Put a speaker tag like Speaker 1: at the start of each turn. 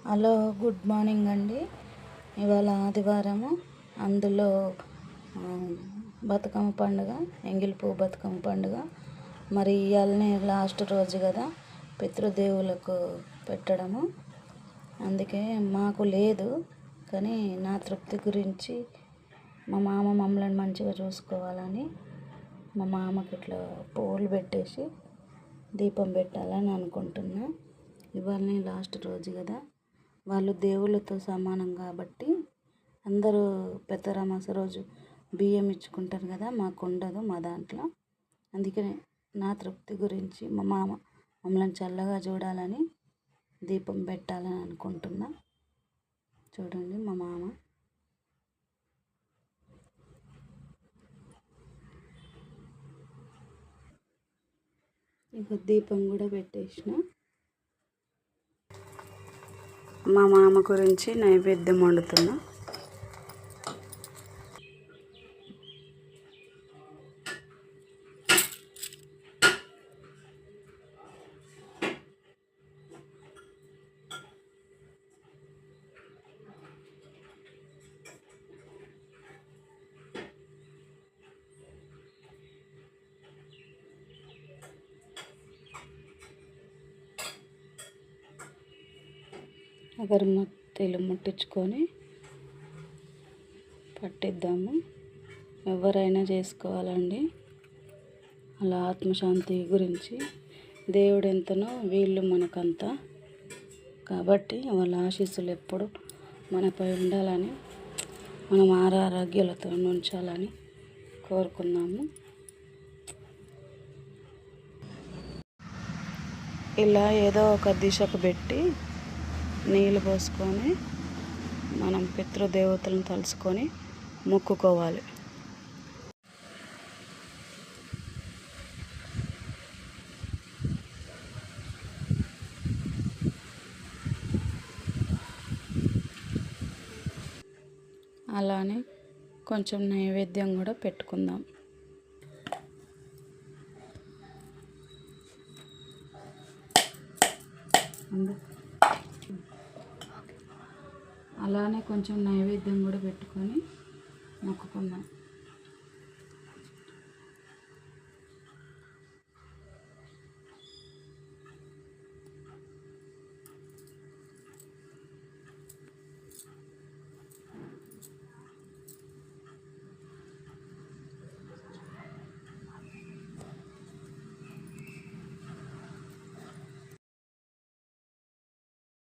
Speaker 1: Hello, good morning అండి. ఇవాళ ఆదివారము. అందులో బతుకమ్మ పండుగ, ఎంగిలి పువ్వు బతుకమ్మ పండుగ. మరి ఇవాళనే లాస్ట్ రోజు కదా పితృదేవులకు పెట్టడము. అందుకే మాకు లేదు, కానీ నా తృప్తి గురించి మా మామ మమ్మల్ని మంచిగా చూసుకోవాలని మా మామకి ఇట్లా పువ్వులు పెట్టేసి దీపం పెట్టాలని అనుకుంటున్నా. ఇవాళనే లాస్ట్ రోజు కదా, వాళ్ళు దేవుళ్ళతో సమానం కాబట్టి అందరూ పెద్దరామాస రోజు బియ్యం ఇచ్చుకుంటారు కదా, మాకు ఉండదు మా దాంట్లో. అందుకనే నా తృప్తి గురించి మా మామ మమ్మల్ని చల్లగా చూడాలని దీపం పెట్టాలని అనుకుంటున్నా. చూడండి మా మామ. ఇక దీపం కూడా పెట్టేసిన. మా మామ గురించి నైవేద్యం వండుతున్నా. అగరబత్తీలు ముట్టించుకొని పట్టిద్దాము. ఎవరైనా చేసుకోవాలండి. అలా ఆత్మశాంతి గురించి దేవుడు ఎంతనో వీళ్ళు మనకంత, కాబట్టి వాళ్ళ ఆశీస్సులు ఎప్పుడు మనపై ఉండాలని, మనం ఆరోగ్యాలతో ఉంచాలని కోరుకుందాము. ఇలా ఏదో ఒక దిశకు పెట్టి నీళ్ళు పోసుకొని మనం పితృదేవతలను తలుచుకొని మొక్కుకోవాలి. అలానే కొంచెం నైవేద్యం కూడా పెట్టుకుందాం. అలానే కొంచెం నైవేద్యం కూడా పెట్టుకొని మొక్కుకుందాం.